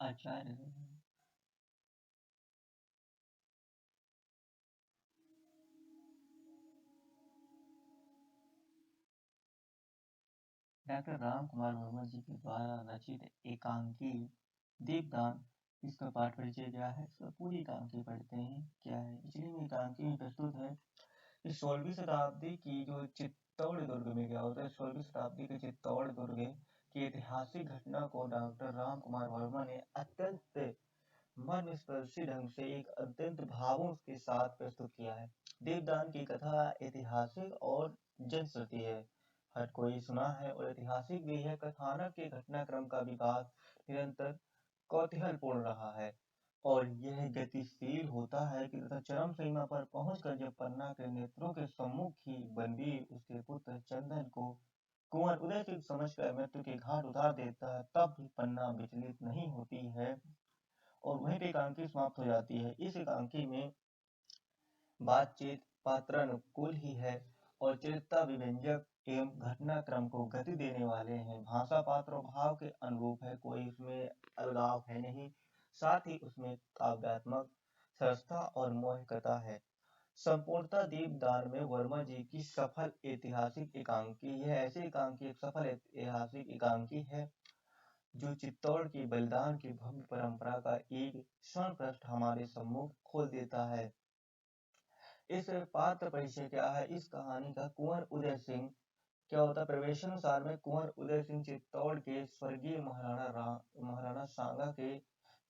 आचार्य। Doctor Ram Kumar Verma जी के द्वारा रचित एकांकी दीपदान, इसका पाठ परिचय क्या है, इसका पूरी एकांकी पढ़ते हैं क्या है। पिछली में एकांकी में प्रस्तुत है कि 16वीं शताब्दी की जो चित्तौड़ दुर्ग में क्या होता है, 16वीं शताब्दी के चित्तौड़ दुर्ग की ऐतिहासिक घटना को डॉक्टर राम कुमार वर्मा ने अत्यंत मर्मस्पर्शी ढंग से एक अत्यंत भावों के साथ प्रस्तुत किया है। दीपदान की कथा ऐतिहासिक और जनश्रुति है, हर कोई सुना है और ऐतिहासिक भी है। कथानक के घटनाक्रम का विकास निरंतर कौतूहलपूर्ण रहा है और यह गतिशील होता है कि तथा चरम सीमा पर पहुंचकर जब पन्ना के नेत्रों के सम्मुख ही बलवीर उसके पुत्र चंदन को कुंवर उदय सिंह समझकर मृत्यु के घाट उतार देता है, तब भी पन्ना विचलित नहीं होती है और वहीं पे एकांकी समाप्त हो जाती है। इस एकांकी में बातचीत पात्रानुकूल ही है और चरित्र विव्यंजक एवं घटनाक्रम को गति देने वाले हैं। भाषा पात्र और भाव के अनुरूप है, कोई उसमें अलगाव है नहीं, साथ ही उसमें काव्यात्मक सरसता और मोहकता है। संपूर्णता दीपदान में वर्मा जी की सफल ऐतिहासिक एकांकी है। ऐसी एकांकी एक सफल ऐतिहासिक एकांकी है जो चित्तौड़ की बलिदान की भव्य परंपरा का एक स्वर्ण पृष्ठ हमारे सम्मुख खोल देता है। इस पात्र परिचय क्या है, इस कहानी का कुंवर उदय सिंह क्या होता है। प्रवेशानुसार में कुंवर उदय सिंह चित्तौड़ के स्वर्गीय महाराणा सांगा के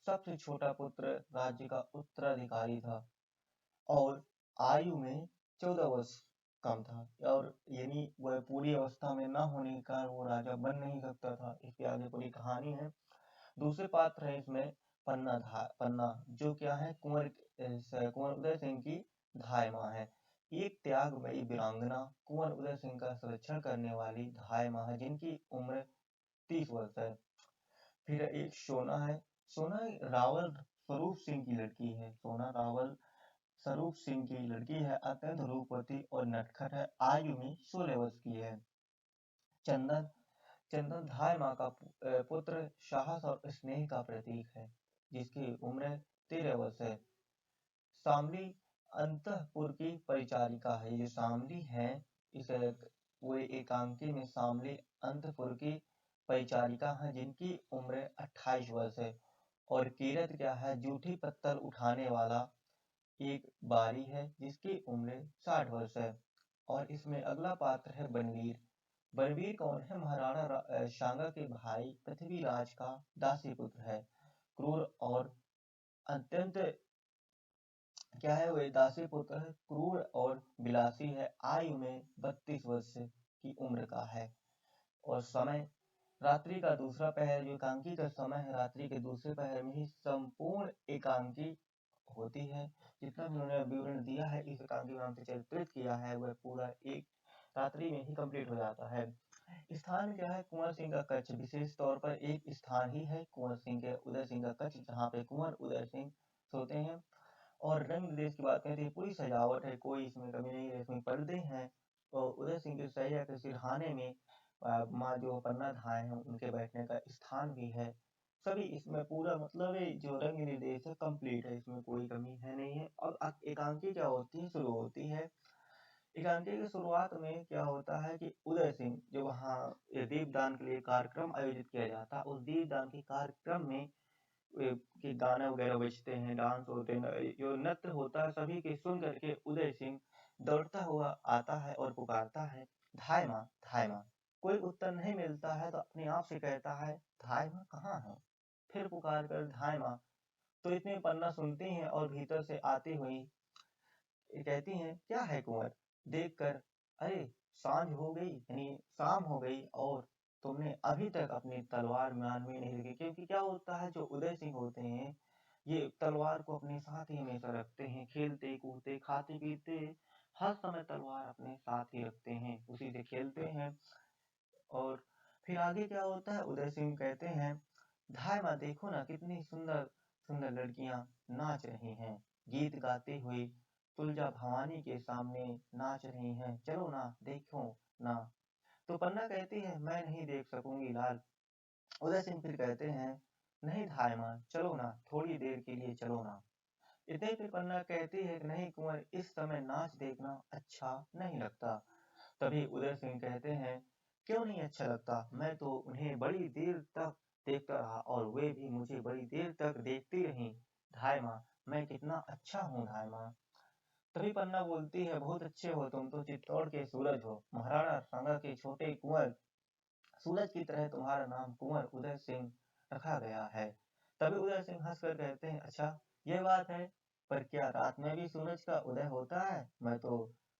सबसे छोटा पुत्र, राज्य का उत्तराधिकारी था और आयु में 14 वर्ष कम था और यानी वह पूरी अवस्था में न होने के कारण वो राजा बन नहीं सकता था। इसके आगे पूरी कहानी है। दूसरे पात्र है इसमें पन्ना, जो क्या है कुंवर उदय सिंह की धाय माँ है। एक त्यागमयी वीरांगना कुंवर उदय सिंह का संरक्षण करने वाली धाय माँ है, जिनकी उम्र 30 वर्ष है। फिर एक सोना है, सोना रावल स्वरूप सिंह की लड़की है। सोना रावल स्वरूप सिंह की लड़की है, अत्यंत रूपवती और नटखट है, आयु में 16 वर्ष की है। चंदन चंदन धाय माँ का पुत्र साहस और स्नेह का प्रतीक है, जिसकी उम्र 13 वर्ष है। शामली अंतःपुर की परिचारिका है। ये शामली है, इस पूरे एकांकी में शामली अंतःपुर की परिचारिका है, जिनकी उम्र 28 वर्ष है। और कीरत क्या है, जूठी पत्थर उठाने वाला एक बारी है, जिसकी उम्र 60 वर्ष है। और इसमें अगला पात्र है बनवीर। बनवीर कौन है, महाराणा सांगा के भाई पृथ्वीराज का दासी पुत्र है। क्रूर और अत्यंत क्या है, वह दासी पुत्र है, क्रूर और विलासी है, आयु में 32 वर्ष की उम्र का है। और समय रात्रि का दूसरा पहर, जो एकांकी का समय है, रात्रि के दूसरे पहर में ही संपूर्ण एकांकी होती है। जितना भी उन्होंने विवरण दिया है इस एकांकी में हमसे चित्रित किया है, वह पूरा एक रात्रि में ही कंप्लीट हो जाता है। स्थान क्या है, कुंवर सिंह का कच्छ, विशेष तौर पर एक स्थान ही है कुंवर सिंह के उदय सिंह का कच्छ, जहाँ पे कुंवर उदय सिंह सोते हैं। और रंग निर्देश की बात करें तो पूरी सजावट है, कोई इसमें कमी नहीं है। इसमें पर्दे हैं और उदय सिंह के सैया के सिरहाने में माँ जो पन्ना धाय हैं उनके बैठने का स्थान भी है। सभी इसमें पूरा मतलब है, जो रंग निर्देश है कंप्लीट है, इसमें कोई कमी है नहीं है। और एकांकी क्या होती है, शुरू होती है। एकांकी की शुरुआत में क्या होता है कि उदय सिंह जो वहाँ दीपदान के लिए कार्यक्रम आयोजित किया जाता है, उस दीपदान के कार्यक्रम में कि गाना वगैरह बजते हैं, डांस होते हैं, जो नृत्य होता है, सभी के सुन करके उदय सिंह दौड़ता हुआ आता है और पुकारता है, धाय माँ, धाय माँ। कोई उत्तर नहीं मिलता है तो अपने आप से कहता है, धाय माँ कहाँ है। फिर पुकार कर धाय माँ, तो इतने पन्ना सुनती हैं और भीतर से आती हुई कहती हैं, क्या है कुंवर। देखकर, अरे सांझ हो गई, यानी शाम हो गई और तुमने अभी तक अपनी तलवार म्यान में नहीं रखी। क्योंकि क्या होता है, जो उदय सिंह होते हैं ये तलवार को अपने साथ ही हमेशा रखते हैं, खेलते कूदते खाते पीते हर समय तलवार अपने साथ ही रखते हैं, उसी से खेलते हैं। और फिर आगे क्या होता है, उदय सिंह कहते हैं, धाय माँ देखो ना, कितनी सुंदर सुंदर लड़कियां नाच रही हैं, गीत गाती हुई तुलजा भवानी के सामने नाच रही हैं, चलो ना देखो ना। तो पन्ना कहती है, मैं नहीं देख सकूंगी लाल। उदय सिंह फिर कहते हैं, नहीं धाय माँ, चलो ना, थोड़ी देर के लिए चलो ना। इतने पे पन्ना कहती है कि नहीं कुंवर, इस समय नाच देखना अच्छा नहीं लगता। तभी उदय सिंह कहते हैं, क्यों नहीं अच्छा लगता, मैं तो उन्हें बड़ी देर तक देखता रहा और वे भी मुझे बड़ी देर तक देखती रहीं। धाय माँ, मैं कितना अच्छा हूँ धाय माँ। तभी पन्ना बोलती है, बहुत अच्छे हो तुम तो चित्तौड़ के सूरज हो, महाराणा सांगा के छोटे कुंवर सूरज की तरह तुम्हारा नाम कुंवर उदय सिंह रखा गया है। तभी उदय सिंह हंसकर कहते हैं, अच्छा ये बात है, पर क्या रात में भी सूरज का उदय होता है? मैं तो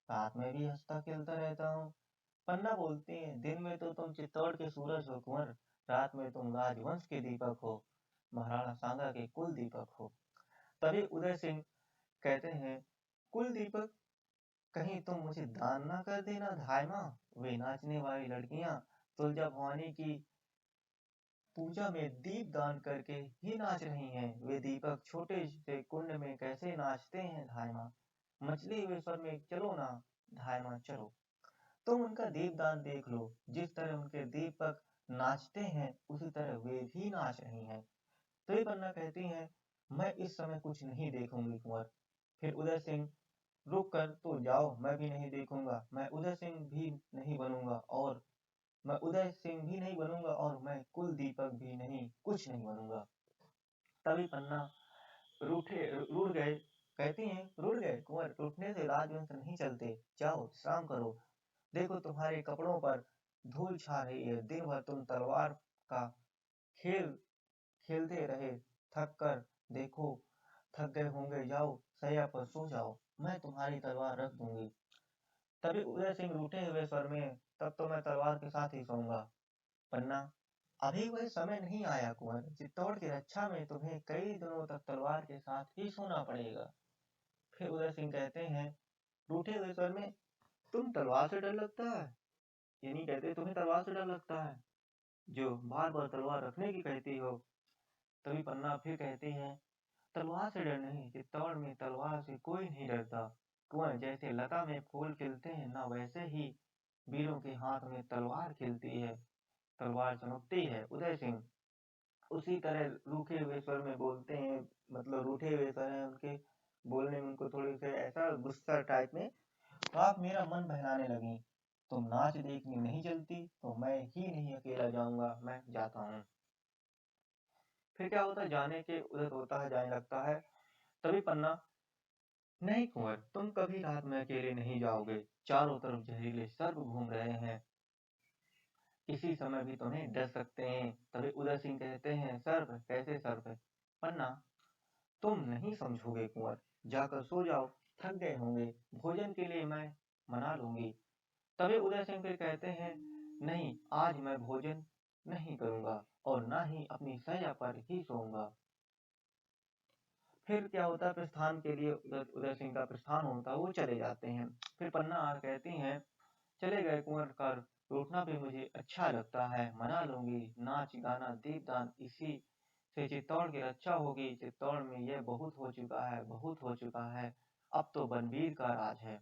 रात में भी हंसता खेलता रहता हूँ। पन्ना बोलती है, दिन में तो तुम चित्तौड़ के सूरज हो कुंवर, रात में तुम राजवंश के दीपक हो, महाराणा सांगा के कुल दीपक हो। तभी उदय सिंह कहते हैं, कुल दीपक, कहीं तुम मुझे दान ना कर देना धाय माँ। वे नाचने वाली लड़कियां तुलजा भवानी की पूजा में दीप दान करके ही नाच रही हैं। वे दीपक छोटे से कुंड में कैसे नाचते हैं धाय माँ। मछली हुए स्वर में, चलो ना धाय माँ चलो, तुम उनका दीपदान देख लो, जिस तरह उनके दीपक नाचते हैं उसी तरह वे भी नाच रही हैं। तभी पन्ना कहती हैं, मैं इस समय कुछ नहीं देखूंगी कुंवर। फिर उदय सिंह, रुक कर तो जाओ, मैं भी नहीं देखूंगा, मैं उदय सिंह भी नहीं बनूंगा और मैं कुल दीपक भी नहीं, कुछ नहीं बनूंगा। तभी पन्ना रूठ गए, कहती हैं, रूठ गए कुंवर, रूठने से राजवंश नहीं चलते, जाओ विश्राम करो। देखो तुम्हारे कपड़ों पर धूल छा रही है, दिन भर तुम तलवार का खेल खेलते रहे, थक कर देखो, थक गए होंगे, जाओ सैया पर सो जाओ, मैं तुम्हारी तलवार रख दूंगी। तभी उदय सिंह रूठे हुए स्वर में, तब तो मैं तलवार के साथ ही सोऊंगा। पन्ना, अभी वह समय नहीं आया कुंवर, चित्तौड़ की रक्षा में तुम्हें कई दिनों तक तलवार के साथ ही सोना पड़ेगा। फिर उदय सिंह कहते हैं रूठे हुए स्वर में, तुम तलवार से डर लगता है? ये नहीं कहते तुम्हें तलवार से डर लगता है, जो बार बार तलवार रखने की कहती हो। तभी पन्ना फिर कहती है, तलवार से डर नहीं, चित्तौड़ में तलवार से कोई नहीं डरता कुंवर, जैसे लता में फूल खिलते हैं ना, वैसे ही वीरों के हाथ में तलवार खिलती है, तलवार चमकती है। उदय सिंह उसी तरह रूखे हुए स्वर में बोलते हैं, मतलब रूठे हुए स्वर हैं उनके बोलने में, उनको थोड़ी से ऐसा गुस्सा टाइप में, तो आप मेरा मन बहलाने लगी, तुम नाच देखने नहीं चलती तो मैं ही नहीं अकेला जाऊंगा, मैं जाता हूँ। फिर क्या होता है, जाने के उधर होता है, जाने लगता है। तभी पन्ना, नहीं कुंवर, तुम कभी रात में अकेले नहीं जाओगे, चारों तरफ जहरीले सर्प घूम रहे हैं, किसी समय भी तुम्हें डस सकते हैं। तभी उदय सिंह कहते हैं, सर्प? कैसे सर्प? पन्ना, तुम नहीं समझोगे कुंवर, जाकर सो जाओ, थक गए होंगे, भोजन के लिए मैं मना लूंगी। तभी उदय सिंह फिर कहते हैं, नहीं, आज मैं भोजन नहीं करूंगा और ना ही अपनी सैया पर ही सोऊंगा। फिर क्या होता है, प्रस्थान के लिए उदय सिंह का प्रस्थान होता है, वो चले जाते हैं। फिर पन्ना कहती हैं, चले गए कुंवर का रूठना भी मुझे अच्छा लगता है, मना लूंगी, नाच गाना दीपदान, इसी से चित्तौड़ की रक्षा होगी, चित्तौड़ में यह बहुत हो चुका है, बहुत हो चुका है, अब तो बनवीर का राज है।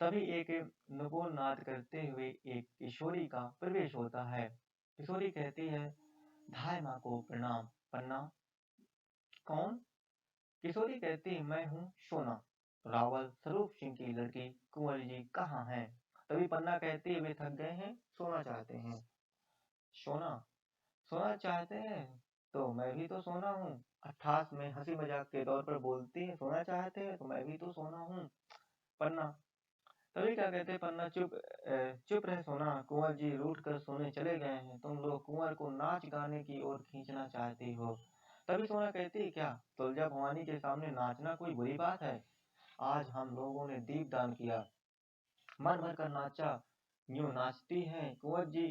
तभी एक नगोल नाद करते हुए एक किशोरी का प्रवेश होता है। किशोरी कहती है, धाय माँ को प्रणाम। पन्ना, कौन? किशोरी कहती है, मैं हूँ सोना, रावल स्वरूप सिंह की लड़की, कुंवर जी कहाँ हैं? तभी पन्ना कहती है, वे थक गए हैं, सोना चाहते हैं। सोना, सोना चाहते हैं तो मैं भी तो सोना हूँ। अट्ठास में हंसी मजाक के तौर पर बोलती है, सोना चाहते हैं तो मैं भी तो सोना हूँ। पन्ना, तभी क्या कहते हैं, पन्ना, चुप रहे सोना, कुंवर जी रूठ कर सोने चले गए हैं, तुम लोग कुंवर को नाच गाने की ओर खींचना चाहती हो। तभी सोना कहती है, क्या तुलजा भवानी के सामने नाचना कोई बुरी बात है? आज हम लोगों ने दीपदान किया, मन भर कर नाचा, यूं नाचती हैं कुंवर जी,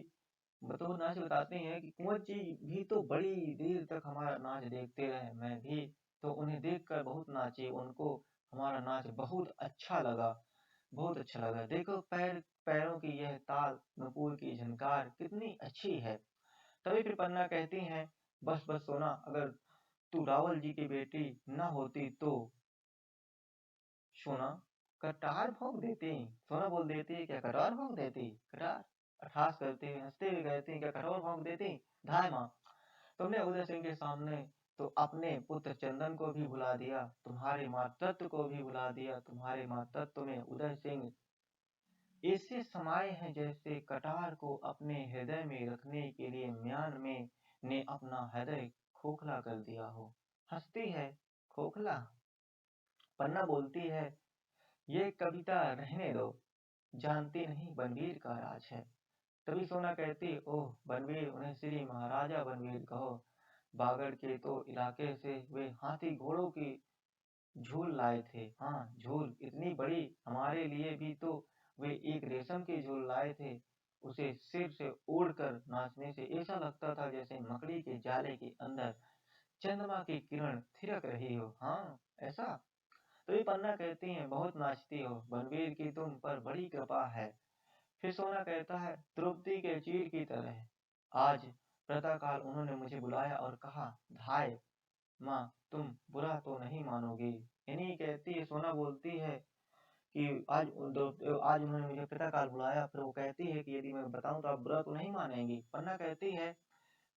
तो नाच बताते हैं कि कुंवर जी भी तो बड़ी देर तक हमारा नाच देखते रहे, मैं भी तो उन्हें देखकर बहुत नाची, उनको हमारा नाच बहुत अच्छा लगा, बहुत अच्छा लगा, देखो पैरों की यह ताल, नुपुर की झनकार कितनी अच्छी है। तभी फिर पन्ना कहती हैं, बस बस सोना, अगर तू रावल जी की बेटी न होती तो सोना कटार भोंक देती। सोना बोल देती है, क्या कटार भोंक देती? कटार, अट्ठास करते हुए हंसते हुए कहती, क्या कटोर भोंक देती? धाय माँ, तुमने उदय सिंह के सामने तो अपने पुत्र चंदन को भी भुला दिया, तुम्हारे मातृत्व को भी भुला दिया। तुम्हारे मातृत्व में उदय सिंह ऐसे समाये हैं जैसे कटार को अपने हृदय में रखने के लिए म्यान में ने अपना हृदय खोखला कर दिया हो। हंसती है खोखला। पन्ना बोलती है, ये कविता रहने दो, जानती नहीं बनवीर का राज है। तभी सोना कहती, ओह बनवीर, उन्हें श्री महाराजा बनवीर कहो। बागड़ के तो इलाके से वे हाथी घोड़ों की झूल लाए थे। हाँ, झूल इतनी बड़ी, हमारे लिए भी तो वे एक रेशम की झूल लाए थे। उसे सिर से ओढ़कर नाचने से ऐसा लगता था जैसे मकड़ी के जाले के अंदर चंद्रमा की किरण थिरक रही हो। हाँ, ऐसा। तो ये पन्ना कहती है, बहुत नाचती हो बनवीर की, तुम पर बड़ी कृपा है। फिर सोना कहता है, द्रौपदी के चीर की तरह आज प्रातःकाल उन्होंने मुझे बुलाया और कहा, धाय माँ, तुम बुरा तो नहीं मानोगी। इन्हीं कहती है, सोना बोलती है कि आज उन्होंने मुझे प्रातःकाल बुलाया, फिर वो कहती है कि यदि मैं बताऊं तो आप बुरा तो नहीं मानेंगी। पन्ना कहती है,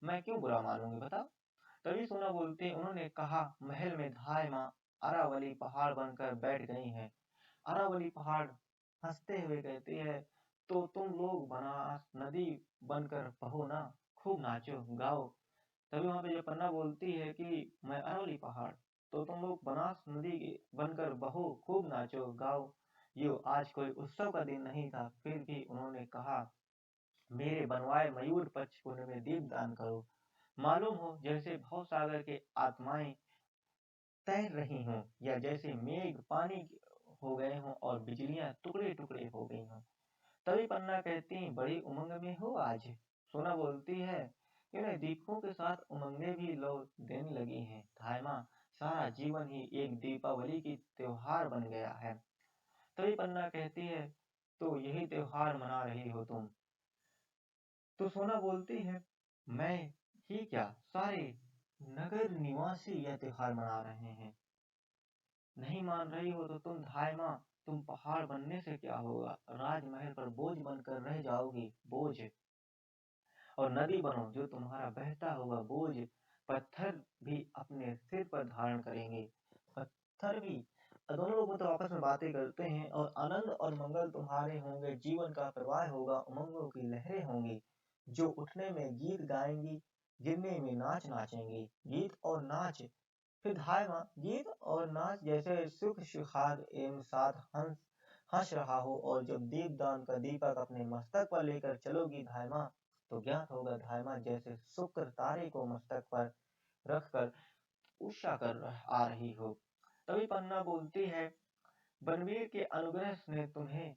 मैं क्यों बुरा मानूंगी, बताओ। तभी सोना बोलती है, उन्होंने कहा, महल में धाय माँ अरावली पहाड़ बनकर बैठ गई हैं। अरावली पहाड़ हंसते हुए कहती है, तो तुम लोग बनास नदी बनकर बहो ना, खूब नाचो गाओ। तभी वहां पे जो पन्ना बोलती है कि मैं अरावली पहाड़, तो तुम लोग बनास नदी बनकर बहो, खूब नाचो गाओ। यो आज कोई उत्सव का दिन नहीं था, फिर भी उन्होंने कहा, मेरे बनवाए मयूर पक्ष पुण्य में दीप दान करो। मालूम हो जैसे भव सागर के आत्माएं तैर रही हों, या जैसे मेघ पानी हो गए हों और बिजलियां टुकड़े टुकड़े हो गई हों। तभी पन्ना कहती, बड़ी उमंग में हो आज। सोना बोलती है, इन्हें दीपों के साथ उमंगें भी लो देने लगी हैं। धायमा, सारा जीवन ही एक दीपावली की त्योहार बन गया है। तभी पन्ना कहती है, तो यही त्योहार मना रही हो तुम। तो सोना बोलती है, मैं ही क्या, सारे नगर निवासी यह त्योहार मना रहे हैं। नहीं मान रही हो तो तुम धाय माँ, तुम पहाड़ बनने से क्या होगा, राजमहल पर बोझ बनकर रह जाओगी, बोझ। और नदी बनो जो तुम्हारा बहता हुआ बोझ पत्थर भी अपने सिर पर धारण करेंगे। पत्थर भी। दोनों लोग तो आपस में बातें करते हैं और आनंद और मंगल तुम्हारे होंगे, जीवन का प्रवाह होगा, उमंगों की लहरें होंगी, जो उठने में गीत गाएंगी, गिरने में नाच नाचेंगी। गीत और नाच। फिर धाय माँ, गीत और नाच जैसे सुख सुहाग एवं साथ हंस रहा हो, और जब दीपदान का दीपक अपने मस्तक पर लेकर चलोगी धाय माँ, तो ज्ञात होगा धाय माँ जैसे शुक्र तारे को मस्तक पर रखकर उषा कर आ रही हो। तभी पन्ना बोलती है, बनवीर के अनुग्रह ने तुम्हें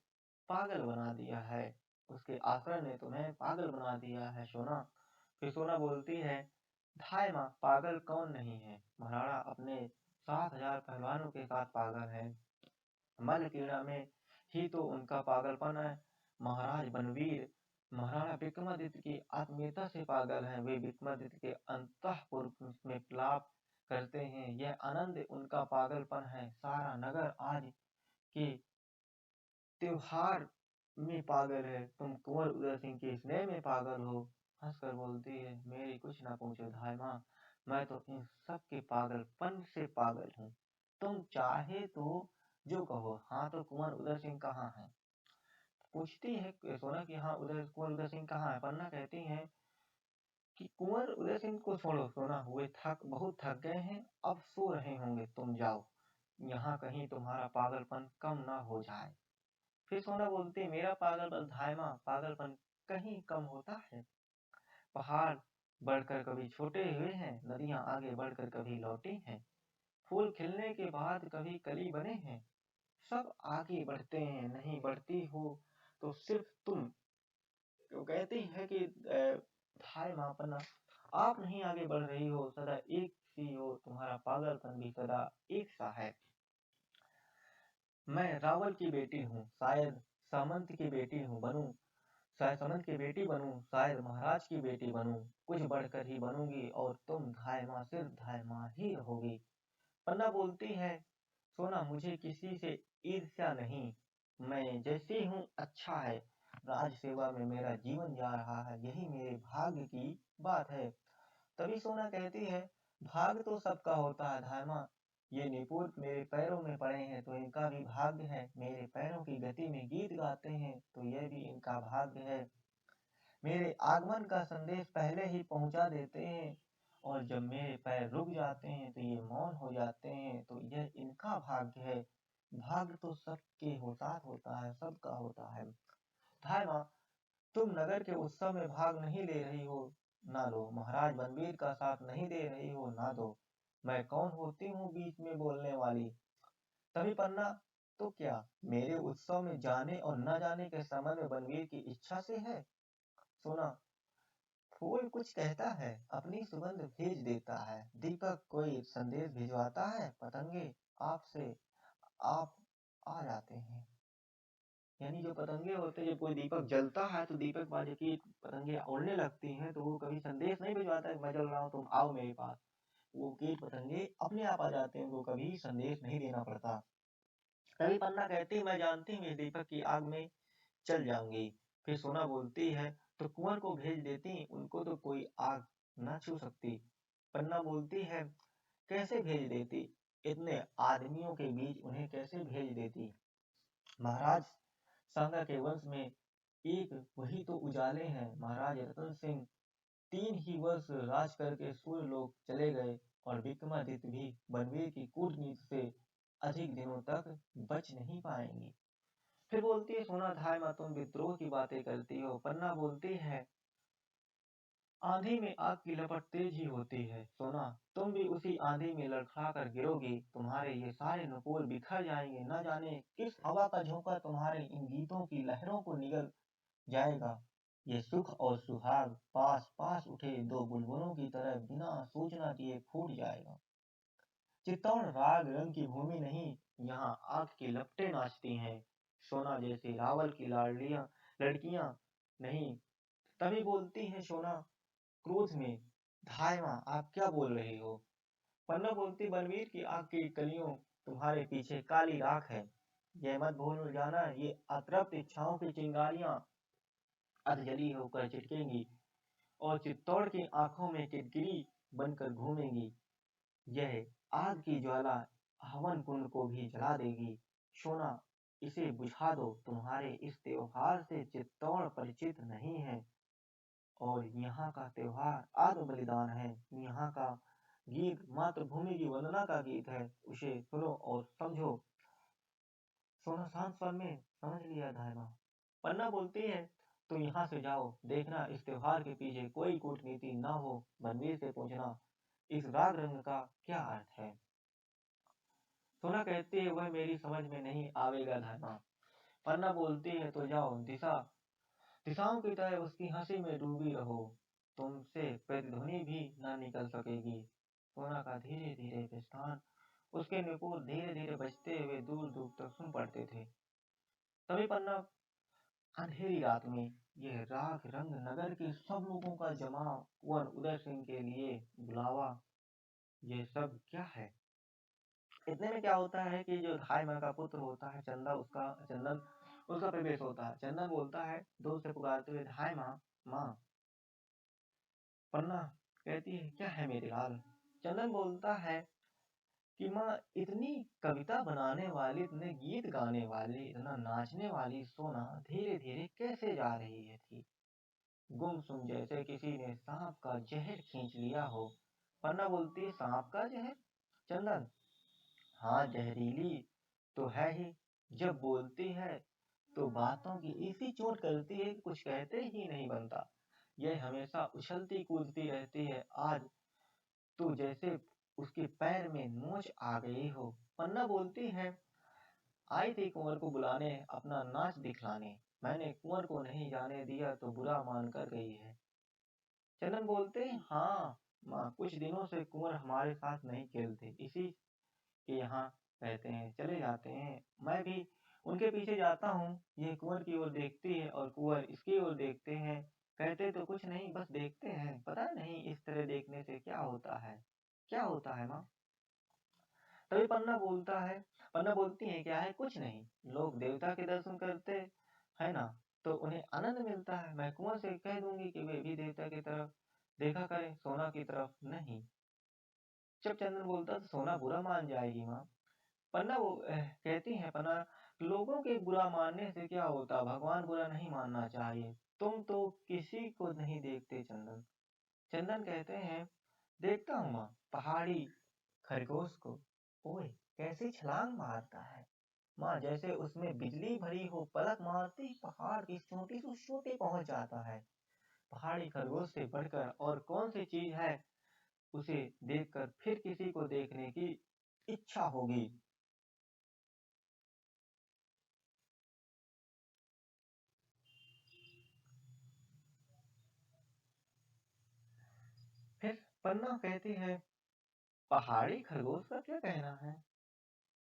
पागल बना दिया है, उसके आचरण ने तुम्हें पागल बना दिया है सोना। फिर सोना बोलती है, धाय माँ, पागल कौन नहीं है, महाराणा अपने 7,000 पहलवानों के साथ पागल है। मल्लक्रीड़ा में ही तो उनका पागलपन है। महाराज बनवीर महाराणा विक्रमादित्य की आत्मीयता से पागल हैं। वे विक्रमादित्य के अंतःपुर में विलाप करते हैं, यह आनंद उनका पागलपन है। सारा नगर आज के त्योहार में पागल है, तुम कुंवर उदय सिंह के स्नेह में पागल हो। हंसकर बोलती है, मेरी कुछ ना पूछो धाय माँ, मैं तो इन सब के पागलपन से पागल हूँ। तुम चाहे तो जो कहो। हाँ, तो कुंवर उदय सिंह कहाँ है? पूछती है सोना कि हाँ, कुंवर उदय सिंह कहाँ है? पन्ना कहती है कि कुंवर उदय सिंह को छोड़ो सोना, वे बहुत थक गए हैं, अब सो रहे होंगे, तुम जाओ, यहाँ कहीं तुम्हारा पागलपन कम ना हो जाए। फिर सोना बोलती, मेरा पागलपन धायमा, पागलपन कहीं कम होता है? पहाड़ बढ़कर कभी छोटे हुए हैं, नदियां आगे बढ़कर कभी लौटी हैं, फूल खिलने के बाद कभी कली बने हैं, सब आगे बढ़ते हैं, नहीं बढ़ती हो तो सिर्फ तुम। तो कहती है कि हाय मापना, आप नहीं आगे बढ़ रही हो, सदा एक सी हो, तुम्हारा पागलपन भी सदा एक सा है। मैं रावल की बेटी हूँ, शायद सामंत की बेटी हूँ बनूं, शायद सामंत की बेटी बनूं, शायद महाराज की बेटी बनूं, कुछ बढ़कर ही बनूंगी, और तुम धाय माँ सिर्फ धाय माँ ही रहोगी। पन्ना बोलती है, सोना मुझे किसी से ईर्ष्या नहीं, मैं जैसी हूँ अच्छा है, राज सेवा में मेरा जीवन जा रहा है, यही मेरे भाग्य की बात है। तभी सोना कहती है, भाग तो सबका होता है धामा, ये निपुण मेरे पैरों में पड़े हैं तो इनका भी भाग्य है, मेरे पैरों की गति में गीत गाते हैं तो यह भी इनका भाग्य है, मेरे आगमन का संदेश पहले ही पहुंचा देते हैं और जब मेरे पैर रुक जाते हैं तो ये मौन हो जाते हैं तो यह इनका भाग्य है, भाग्य तो सबके होता है, सबका होता है। धामा, तुम नगर के उत्सव में भाग नहीं ले रही हो, ना लो, महाराज बनवीर का साथ नहीं दे रही हो, ना दो, मैं कौन होती हूँ बीच में बोलने वाली। तभी पन्ना, तो क्या मेरे उत्सव में जाने और न जाने के संबंध में बनवीर की इच्छा से है। सोना, फूल कुछ कहता है, अपनी सुगंध भेज देता है, दीपक कोई संदेश भिजवाता है, पतंगे आपसे आप आ जाते हैं। यानी जो पतंगे होते हैं, जब कोई दीपक जलता है तो दीपक वाले की पतंगे उड़ने लगती हैं, तो वो कभी संदेश नहीं भिजवाता है मैं जल रहा हूँ तुम आओ मेरे पास, वो कीट पतंगे अपने आप आ जाते हैं, उनको कभी संदेश नहीं देना पड़ता। तभी पन्ना कहती मैं जानती हूँ इस दीपक की आग में चल जाऊंगी। फिर सोना बोलती है तो कुंवर को भेज देती, उनको तो कोई आग न छू सकती। पन्ना बोलती है कैसे भेज देती, इतने आदमियों के बीच उन्हें कैसे भेज देती। महाराज सांगा के वंश में एक वही तो उजाले हैं, महाराज रतन सिंह 3 ही वर्ष राज करके सूर्य लोक चले गए और विक्रमादित्य भी बनवीर की कूटनीति से अधिक दिनों तक बच नहीं पाएंगी। फिर बोलती है सोना, धाय माँ तुम विद्रोह की बातें करती हो। पन्ना बोलती है आंधी में आग की लपट तेज ही होती है, सोना तुम भी उसी आंधी में लड़खड़ा कर गिरोगी, तुम्हारे ये सारे नुपुर बिखर जाएंगे, न जाने किस हवा का झोंका तुम्हारे इन गीतों की लहरों को निगल जाएगा। ये सुख और सुहाग पास पास उठे दो बुलबुलों की तरह बिना सूचना दिए फूट जाएगा। चित्तौड़ राग रंग की भूमि नहीं, यहाँ आग की लपटें नाचती हैं, सोना जैसे रावल की लाडलियां लड़कियां नहीं। तभी बोलती है सोना क्रोध में, धाय माँ आप क्या बोल रहे हो। पन्ना बोलती बलवीर की आग की कलियों तुम्हारे पीछे काली राख है, यह मत भूल जाना, ये अतृप्त इच्छाओं की चिंगारियां अधजली होकर चिटकेंगी और चित्तौड़ की आंखों में किरकिरी बनकर घूमेंगी। यह आग की ज्वाला हवन कुंड को भी जला देगी। सोना इसे बुझा दो, तुम्हारे इस त्योहार से चित्तौड़ परिचित नहीं है और यहाँ का त्योहार आत्म बलिदान है, यहाँ का गीत मातृभूमि की वंदना का गीत है, उसे सुनो और समझो। सोना शांत स्वर में समझ लिया धायमा। पन्ना बोलती है तुम यहाँ से जाओ, देखना इस त्योहार के पीछे कोई कूटनीति न हो, बनवीर से पूछना इस राग रंग का क्या अर्थ है। सोना कहती है वह मेरी समझ में नहीं आवेगा धायमा। पन्ना बोलती है तो जाओ, दिशाओं की तरह उसकी हंसी में डूबी रहो, तुमसे प्रतिध्वनि भी न निकल सकेगी। सोना का धीरे धीरे प्रस्थान, उसके नुपुर धीरे धीरे बजते हुए दूर दूर तक सुन पड़ते थे। तभी पन्ना, अंधेरी रात में यह राग रंग नगर के सब लोगों का जमाव कुंवर उदय सिंह के लिए बुलावा, ये सब क्या है। इतने में क्या होता है कि जो धाय माँ का पुत्र होता है चंदन उसका प्रवेश होता है। चंदन बोलता है दूर से पुकारते हुए धाय माँ माँ। पन्ना कहती है क्या है मेरे लाल। चंदन बोलता है कि माँ इतनी कविता बनाने वाली, इतने गीत गाने वाली, इतना नाचने वाली सोना धीरे धीरे कैसे जा रही है थी, गुमसुम जैसे किसी ने सांप का जहर खींच लिया हो। पन्ना बोलती है सांप का जहर। चंदन, हाँ जहरीली तो है ही, जब बोलती है तो बातों की ऐसी चोट करती है कि कुछ कहते ही नहीं बनता, यह हमेशा उछलती कूदती रहती है, आज तो जैसे उसके पैर में नोच आ गई हो। पन्ना बोलती है आई थी कुंवर को बुलाने, अपना नाच दिखलाने, मैंने कुंवर को नहीं जाने दिया तो बुरा मान कर गई है। चंदन बोलते हैं हाँ माँ, कुछ दिनों से कुंवर हमारे साथ नहीं खेलते, इसी के यहाँ रहते हैं, चले जाते हैं, मैं भी उनके पीछे जाता हूँ। ये कुंवर की ओर देखती है और कुंवर इसकी ओर देखते हैं, कहते तो कुछ नहीं बस देखते हैं, पता नहीं इस तरह देखने से क्या होता है, क्या होता है माँ। तभी पन्ना बोलती है क्या है कुछ नहीं, लोग देवता के दर्शन करते है ना तो उन्हें आनंद मिलता है, मैं कुंवर से कह दूंगी कि वे भी देवता की तरफ देखा करें सोना की तरफ नहीं। जब चंदन बोलता तो सोना बुरा मान जाएगी माँ। पन्ना कहती है पन्ना, लोगों के बुरा मानने से क्या होता, भगवान बुरा नहीं मानना चाहिए। तुम तो किसी को नहीं देखते चंदन। चंदन कहते हैं देखता हूँ माँ, पहाड़ी खरगोश को। ओए कैसी छलांग मारता है माँ, जैसे उसमें बिजली भरी हो, पलक मारते ही पहाड़ की चोटी से चोटी पहुंच जाता है। पहाड़ी खरगोश से बढ़कर और कौन सी चीज है, उसे देखकर फिर किसी को देखने की इच्छा होगी। फिर पन्ना कहती है पहाड़ी खरगोश का क्या कहना है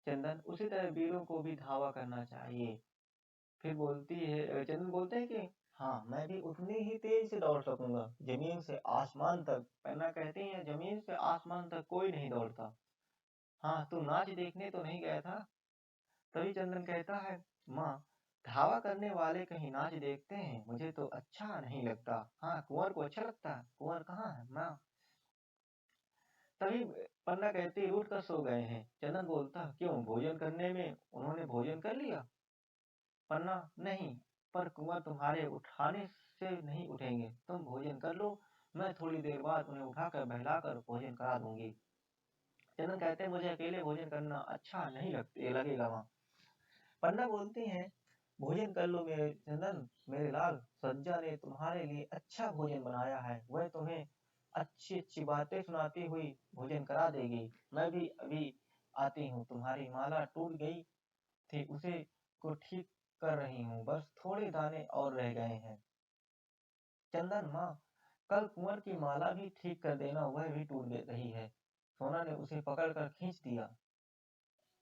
चंदन, उसी तरह वीरों को भी धावा करना चाहिए। फिर बोलती है चंदन बोलते हैं कि हाँ मैं भी उतनी ही तेज से दौड़ सकूंगा, जमीन से आसमान तक। पन्ना कहती है जमीन से आसमान तक कोई नहीं दौड़ता। हाँ तू नाच देखने तो नहीं गया था। तभी चंदन कहता है माँ, धावा करने वाले कहीं नाच देखते हैं, मुझे तो अच्छा नहीं लगता। हाँ कुंवर को अच्छा लगता है, कुंवर कहाँ है माँ। तभी पन्ना कहती रूठ कर सो गए हैं। चंदन बोलता क्यों, भोजन करने में उन्होंने भोजन कर लिया। पन्ना नहीं, पर कुंवर तुम्हारे उठाने से नहीं उठेंगे, तुम भोजन कर लो, मैं थोड़ी देर बाद उन्हें उठाकर बहलाकर भोजन करा दूंगी। चंदन कहते हैं मुझे अकेले भोजन करना अच्छा नहीं लगेगा वहाँ। पन्ना बोलती हैं भोजन कर लो मेरे चंदन, मेरे लाल, सज्जा ने तुम्हारे लिए अच्छा भोजन बनाया है, वह तुम्हें अच्छी अच्छी बातें सुनाती हुई भोजन करा देगी। मैं भी अभी आती हूँ, तुम्हारी माला टूट गई थी, उसे को ठीक कर रही हूँ, बस थोड़े दाने और रह गए हैं। चंदन माँ, कल कुंवर की माला भी ठीक कर देना, वह भी टूट रही है। सोना ने उसे पकड़कर खींच दिया।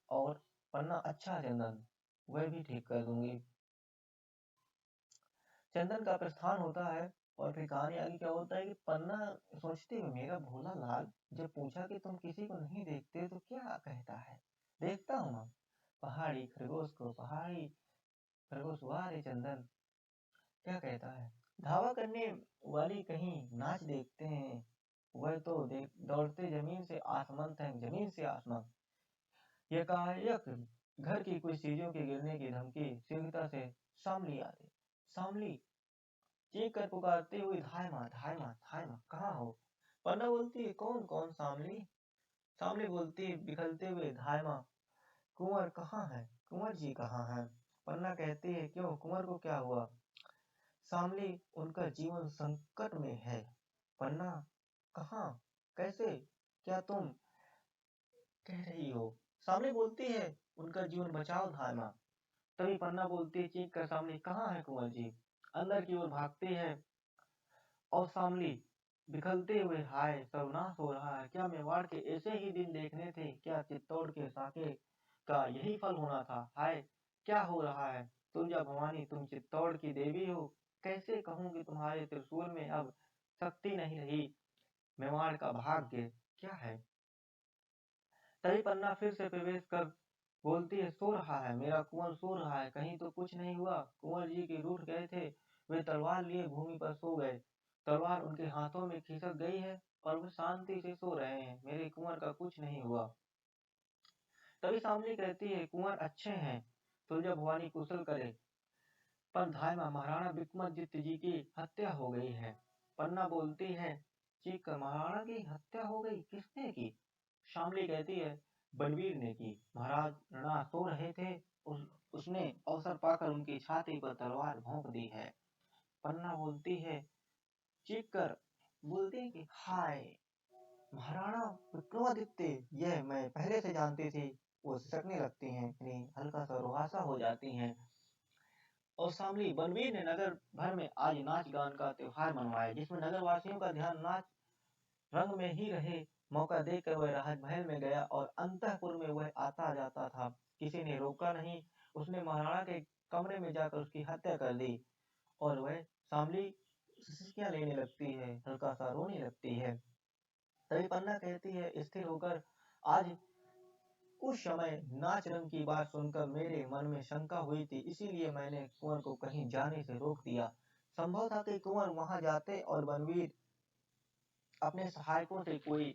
और पन्ना अच्छा चंदन, वह भी ठीक कर दूंगी। चंदन का प्रस्थान होता है। और फिर कहानी आगे क्या होता है कि पन्ना सोचती है मेरा भोला लाल जब पूछा कि तुम किसी को नहीं देखते तो क्या कहता है। देखता हूँ माँ, पहाड़ी खरगोश को। पहाड़ी खरगोश वाह रे चंदन, क्या कहता है, धावा करने वाली कहीं नाच देखते हैं, वह तो देख दौड़ते जमीन से आसमान तक, जमीन से आसमान। यकायक घर की कुछ चीजों के गिरने की धमकी शीघ्रता से सामली आ गई। सामली चीख कर पुकारती हुई धाय माँ, धाय माँ, धाय माँ, कहाँ हो। पन्ना बोलती है कौन कौन सामली। सामली बोलती है बिखरते हुए धाय माँ, कुंवर कहाँ है, कुंवर जी कहाँ है। पन्ना कहती है क्यों, कुंवर को क्या हुआ। सामली उनका जीवन संकट में है। पन्ना कहाँ, कैसे, क्या तुम कह रही हो। सामली बोलती है उनका जीवन बचाओ धाय माँ। तभी पन्ना बोलती है चीख कर, सामली कहाँ है कुंवर जी। अंदर की ओर भागती है और सामली बिखरते हुए, हाय सर्वनाश हो रहा है, क्या मेवाड़ के ऐसे ही दिन देखने थे, क्या चित्तौड़ के साके का यही फल होना था। हाय क्या हो रहा है, तुलजा भवानी तुम चित्तौड़ की देवी हो, कैसे कहूँ कि तुम्हारे त्रिशूल में अब शक्ति नहीं रही, मेवाड़ का भाग्य क्या है। तभी पन्ना फिर से प्रवेश कर बोलती है सो रहा है, मेरा कुंवर सो रहा है, कहीं तो कुछ नहीं हुआ। कुंवर जी के रूठ गए थे, वे तलवार लिए भूमि पर सो गए, तलवार उनके हाथों में खिसक गई है और वे शांति से सो रहे हैं, मेरे कुंवर का कुछ नहीं हुआ। तभी सामने कहती है कुंवर अच्छे हैं, तुलजा भवानी कुशल करे, पर धायमा महाराणा विक्रमादित्य जी की हत्या हो गई है। पन्ना बोलती है चीख कर, महाराणा की हत्या हो गई, किसने की। शामली कहती है बलवीर ने की, महाराज रणा सो रहे थे, उसने अवसर पाकर उनकी छाती पर तलवार भोंक दी है। पन्ना बोलती है चीख कर, बोलती है कि हाय महाराणा विक्रमादित्य, यह मैं पहले से जानती थी। वो सिसकने लगती हैं, यानी हल्का सा रुहासा हो जाती हैं। और शामली बलवीर ने नगर भर में आज नाच गान का त्योहार मनवाया, जिसमें नगर वासियों का ध्यान नाच रंग में ही रहे। मौका देकर वह राजमहल में गया और अंतःपुर में वह आता जाता था, किसी ने रोका नहीं। उसने महाराणा के कमरे में जाकर उसकी हत्या कर दी। और वह शामली सिसकियां लेने लगती है, हल्का सा रोने लगती है। तभी पन्ना कहती है स्थिर होकर, आज उस समय नाच रंग की बात सुनकर मेरे मन में शंका हुई थी, इसीलिए मैंने कुंवर को कहीं जाने से रोक दिया। संभव था कि कुंवर वहां जाते और बनवीर अपने सहायकों से कोई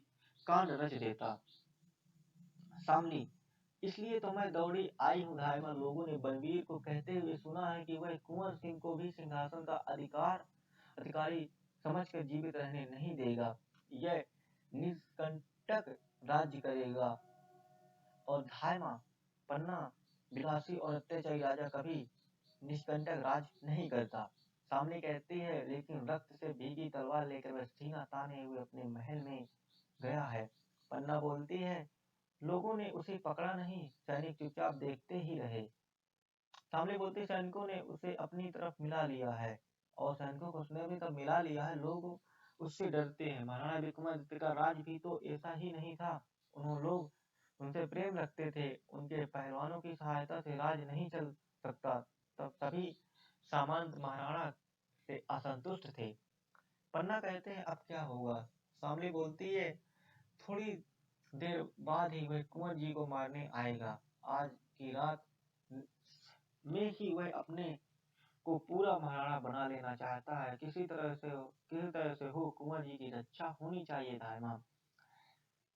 कांड रच देता। सामनी, इसलिए तो मैं दौड़ी आई हूँ धायमा। लोगों ने बलवीर को कहते हुए सुना है कि वह कुंवर सिंह को भी सिंहासन का अधिकारी समझकर जीवित रहने नहीं देगा। यह निष्कंटक राज्य करेगा। और धायमा, पन्ना विलासी और अत्याचारी राजा कभी निष्कंटक राज नहीं करता। सामने कहती है, लेकिन रक्त से भीगी तलवार लेकर वह सीना ताने हुए अपने महल में गया है। पन्ना बोलती है, लोगों ने उसे पकड़ा नहीं, सैनिक चुपचाप देखते ही रहे। सामने बोलते, सैनिकों ने उसे अपनी तरफ मिला लिया है। और सैनिकों को उसने अपनी तरफ मिला लिया है, लोग उससे डरते हैं। महाराणा विक्रमादित्य का राज भी तो ऐसा ही नहीं था। लोग उनसे प्रेम रखते थे, उनके पहलवानों की सहायता से राज नहीं चल सकता। तब सभी सामंत महाराणा से असंतुष्ट थे। पन्ना कहते हैं, अब क्या होगा। सामने बोलती है, थोड़ी देर बाद ही वह कुंवर जी को मारने आएगा। आज की रात में ही वह अपने को पूरा महाराणा बना लेना चाहता है। किसी तरह से हो कुंवर जी की रक्षा होनी चाहिए धायमा।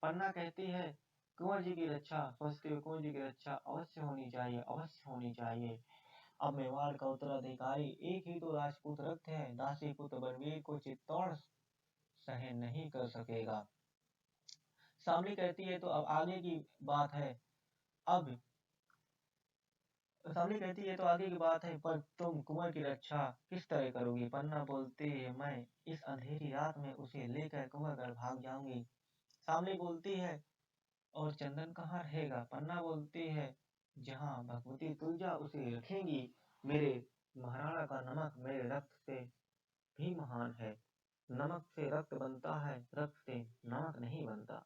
पन्ना कहती है, कुंवर जी की रक्षा, सोचते हुए कुंवर जी की रक्षा अवश्य होनी चाहिए, अवश्य होनी चाहिए। अब मेवाड़ का उत्तराधिकारी एक ही तो राजपूत रक्त है। दासी पुत्र बलवीर को चित्तौड़ सहन नहीं कर सकेगा। सामने कहती है, तो अब आगे की बात है। अब सामने कहती है, तो आगे की बात है, पर तुम कुंवर की रक्षा किस तरह करोगी। पन्ना बोलती है, मैं इस अंधेरी रात में उसे लेकर कुंवरगढ़ भाग जाऊंगी। सामने बोलती है, और चंदन कहाँ रहेगा। पन्ना बोलती है, जहाँ भगवती तुलजा उसे रखेंगी। मेरे महाराणा का नमक मेरे रक्त से भी महान है। नमक से रक्त बनता है, रक्त से नमक नहीं बनता।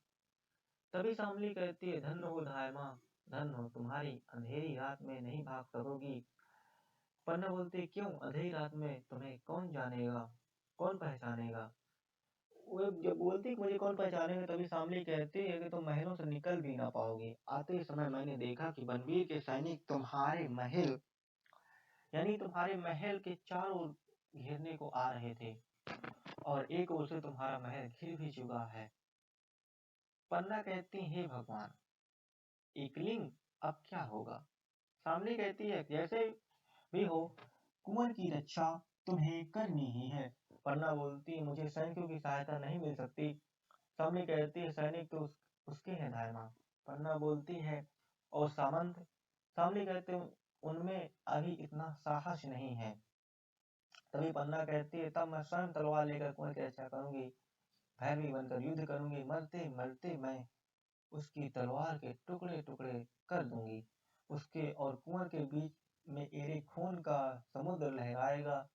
तभी सामली कहती है, धन्य हो धायमा, धन्य हो, तुम्हारी अंधेरी रात में नहीं भाग सकोगी। पन्ना बोलती, क्यों, अंधेरी रात में तुम्हें कौन जानेगा, कौन पहचानेगा। वो जब बोलती कि मुझे कौन पहचानेगा, तभी सामली कहती है कि तुम महलों से निकल भी ना पाओगे। आते समय मैंने देखा कि बनवीर के सैनिक तुम्हारे महल यानी तुम्हारे महल के चारों ओर घेरने को आ रहे थे, और एक ओर से तुम्हारा महल घिर भी चुका है। पन्ना कहती, हे भगवान, एकलिंग, अब क्या होगा। सामने कहती है, जैसे भी हो कुंवर की रक्षा तुम्हें करनी ही है। पन्ना बोलती है, मुझे सैनिकों की सहायता नहीं मिल सकती। सामने कहती है, सैनिक तो उसके हैं धायमा। पन्ना बोलती है, और सामंत। सामने कहते हैं, उनमें अभी इतना साहस नहीं है। तभी पन्ना कहती है, तब मैं स्वयं तलवार लेकर कुंवर की रक्षा करूंगी, भैरवी बनकर युद्ध करूंगी। मरते मरते मैं उसकी तलवार के टुकड़े टुकड़े कर दूंगी। उसके और कुंवर के बीच में एरे खून का समुद्र लहराएगा,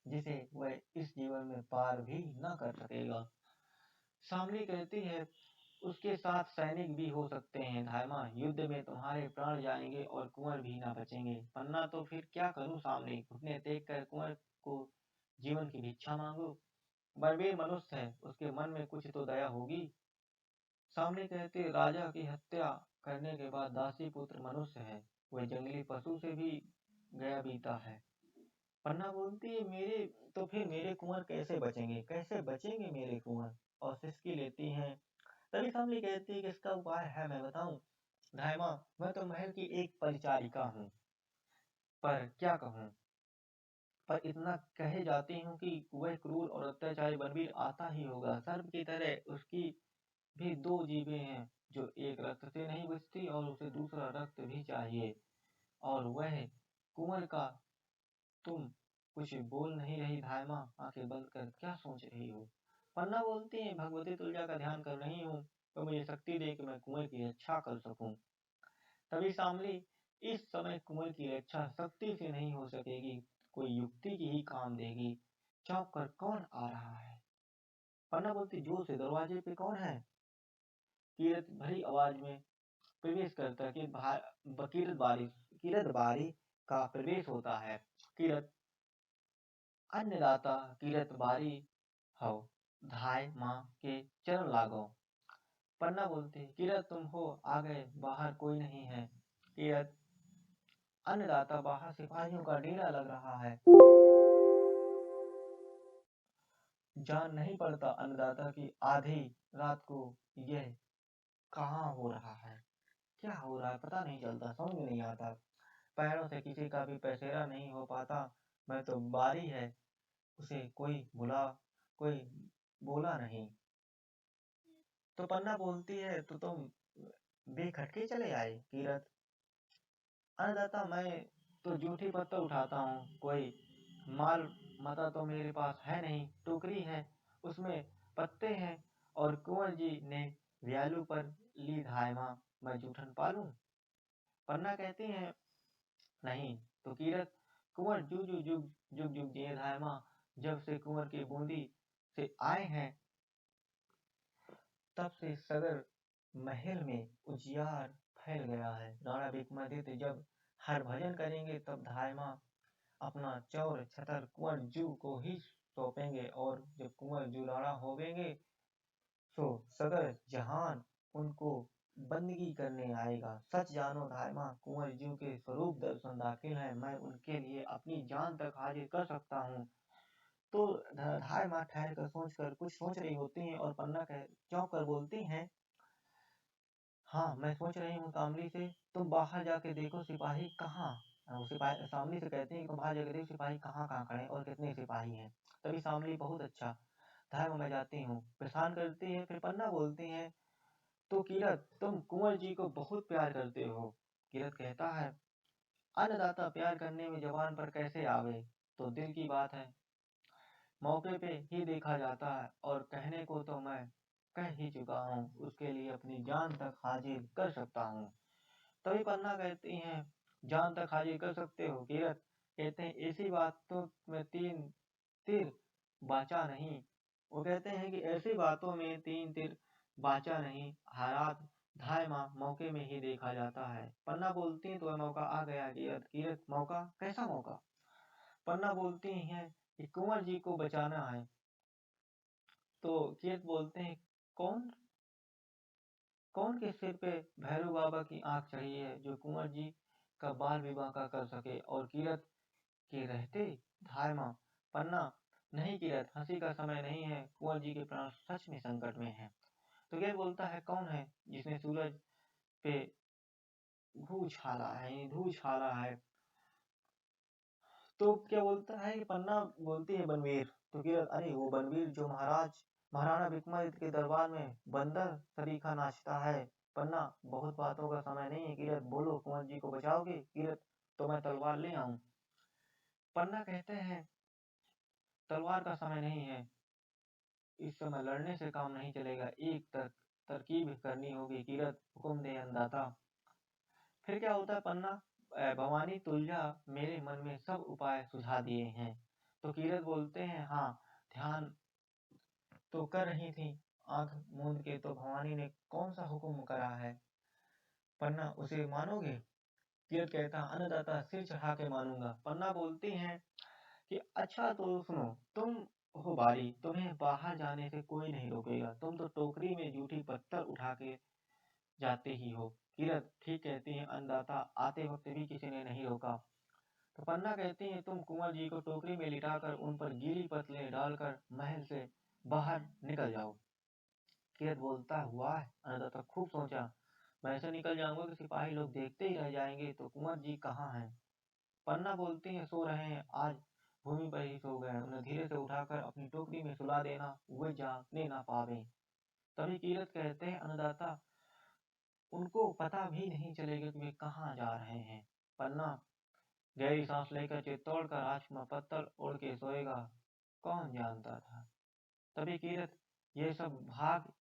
जिसे वह इस जीवन में पार भी न कर सकेगा। सामने कहती है, उसके साथ सैनिक भी हो सकते हैं धायमा। युद्ध में तुम्हारे प्राण जाएंगे और कुंवर भी ना बचेंगे। पन्ना, तो फिर क्या करूं सामने, घुटने टेक कर कुंवर को जीवन की भिक्षा मांगू। बलवीर मनुष्य है, उसके मन में कुछ तो दया होगी। सामने कहते, राजा की हत्या करने के बाद दासी पुत्र मनुष्य है, वह जंगली पशु से भी गया बीता है। पन्ना बोलती है, मेरे कुंवर कैसे बचेंगे, कैसे बचेंगे मेरे कुंवर। और सिसकी लेती हैं। तभी सामने कहती है कि इसका उपाय है, मैं बताऊं धायमा। मैं तो महल की एक परिचारिका हूँ, पर क्या कहूँ, पर इतना कहे जाती हूँ कि वह क्रूर और अत्याचारी बनवीर आता ही होगा। सर्प की तरह उसकी भी दो जीभें हैं, जो एक रक्त से नहीं बुझती और उसे दूसरा रक्त भी चाहिए। और वह कुंवर का, तुम कुछ बोल नहीं रही धायमा, आंखें बंद कर क्या सोच रही हो। पन्ना बोलती है, भगवती तुलजा का ध्यान कर रही हूँ, तो मुझे शक्ति दे कि मैं कुंवर की रक्षा कर सकूं। तभी सामली, इस समय कुंवर की रक्षा शक्ति से नहीं हो सकेगी, कोई युक्ति की ही काम देगी। चौंक कर कौन आ रहा है। पन्ना बोलती, जोर से, दरवाजे पे कौन है। कीरत भरी आवाज में प्रवेश करता कि किरत बारी का प्रवेश होता है। किरत, अन्नदाता किरत बारी हो, धाय माँ के चरण लागो। पन्ना बोलती, किरत तुम हो, आ गए, बाहर कोई नहीं है। किरत, अन्नदाता, बाहर सिपाहियों का डेरा लग रहा है। जान नहीं पड़ता अन्नदाता की आधी रात को यह कहाँ हो रहा है, क्या हो रहा है पता नहीं चलता, समझ में नहीं आता। पैरों से किसी का भी पैसेरा नहीं हो पाता, मैं तो बारी है उसे कोई बोला नहीं। तो पन्ना बोलती है तो तुम बेखटके चले आए कीरत। अन्नदाता मैं तो जूठी पत्थर उठाता हूँ, कोई माल मता तो मेरे पास है नहीं, टोकरी है उसमें पत्ते हैं और कुंवर जी ने व्यालू पर ली धायमा, मैं जूठन पालूं। पन्ना कहती है नहीं। तो कीरत कुंवर जुग जुग जुग जुग जुग जिए धायमा, जब से कुंवर की बूंदी से आए हैं तब से सगर महल में उजियार फैल गया है। राणा विक्रमादित्य जब हर भजन करेंगे तब धायमा अपना चौर छतर कुंवर जू को ही सौंपेंगे, और जब कुंवर जू राणा होवेंगे तो सगर जहान उनको बंदगी करने आएगा। सच जानो धायमा कुंवर जू के स्वरूप दर्शन दाखिल है, मैं उनके लिए अपनी जान तक हाजिर कर सकता हूँ। तो धायमा ठहर कर सोच कर कुछ सोच रही होती हैं और पन्ना कह चौंक कर बोलती हैं, हाँ मैं सोच रही हूँ कामली से, तुम बाहर जाके देखो सिपाही कहाँ। वो सिपाही सामली से कहते हैं कि तुम बाहर जाके देखो सिपाही कहाँ कहाँ खड़े हैं और कितने सिपाही हैं। तभी सामली बहुत अच्छा धायमा मैं जाती हूँ प्रस्थान करती है। फिर पन्ना बोलती है, तो कीरत तुम कुंवर जी को बहुत प्यार करते हो। कीरत कहता है, अन्नदाता प्यार करने में जबान पर कैसे आवे, तो दिल की बात है मौके पे ही देखा जाता है, और कहने को तो मैं कह ही चुका हूँ, उसके लिए अपनी जान तक हाजिर कर सकता हूँ। तभी पन्ना कहती हैं, जान तक हाजिर कर सकते हो। कीरत कहते हैं, ऐसी बात तो मैं तीन तीर बाचा नहीं। वो कहते हैं कि ऐसी बातों में तीन तीर बाचा नहीं, हालात धायमा मौके में ही देखा जाता है। पन्ना बोलती है तो वह मौका आ गया। कीरत कीरत मौका कैसा मौका। पन्ना बोलती हैं कि कुंवर जी को बचाना है। तो कीरत बोलते हैं, कौन कौन के सिर पे भैरव बाबा की आंख चढ़ी है जो कुंवर जी का बाल विवाह का कर सके। और कीरत के रहते धायमा पन्ना, नहीं कीरत हंसी का समय नहीं है, कुंवर जी के प्राण सच में संकट में हैं। तो कीरत बोलता है, कौन है जिसने सूरज पे धू छाला है। तो क्या बोलता है कि पन्ना बोलती है बनवीर। तो कीरत, अरे वो बनवीर जो महाराणा विक्रमादित्य के दरबार में बंदर सरीखा नाचता है। पन्ना, बहुत बातों का समय नहीं है कीरत, बोलो कुंवर जी को बचाओगे। कीरत, तो मैं तलवार ले आऊं। पन्ना कहते हैं, तलवार का समय नहीं है, इस समय लड़ने से काम नहीं चलेगा, एक तरकीब करनी होगी। कीरत, हुक्म दे अन्नदाता। फिर क्या होता है पन्ना, भवानी तुलजा मेरे मन में सब उपाय सुझा दिए हैं। तो कीरत बोलते हैं, हाँ ध्यान तो कर रही थी आंख मूंद के, तो भवानी ने कौन सा हुक्म करा है पन्ना, उसे मानोगे। कीरत कहता, अन्नदाता सिर चढ़ा के मानूंगा। पन्ना बोलती हैं कि अच्छा तो सुनो, तुम हो बारी, तुम्हें बाहर जाने से कोई नहीं रोकेगा, तुम तो टोकरी में जूठी पत्थर उठा के जाते ही हो। कीरत, ठीक कहती है अन्नदाता, आते वक्त भी किसी ने नहीं रोका। तो पन्ना कहती है, तुम कुंवर जी को टोकरी में लिटाकर उन पर गीली पतले डालकर महल से बाहर निकल जाओ। कीरत बोलता, हुआ है अन्नदाता, खूब सोचा, मैं ऐसे निकल जाऊंगा कि सिपाही लोग देखते ही रह जाएंगे, तो कुंवर जी कहाँ हैं। पन्ना बोलती है, सो रहे हैं, आज भूमि पर ही सो गए, उन्हें धीरे से उठाकर अपनी टोकरी में सुला देना, वे जागने ना पावे। तभी कीरत कहते हैं, अन्नदाता उनको पता भी नहीं चलेगा कि वे कहाँ जा रहे हैं। पन्ना गहरी सांस लेकर चित्तौड़ का राजकुमार पत्थर ओढ़ के सोएगा, कौन जानता था। तभी कीरत, ये सब भाग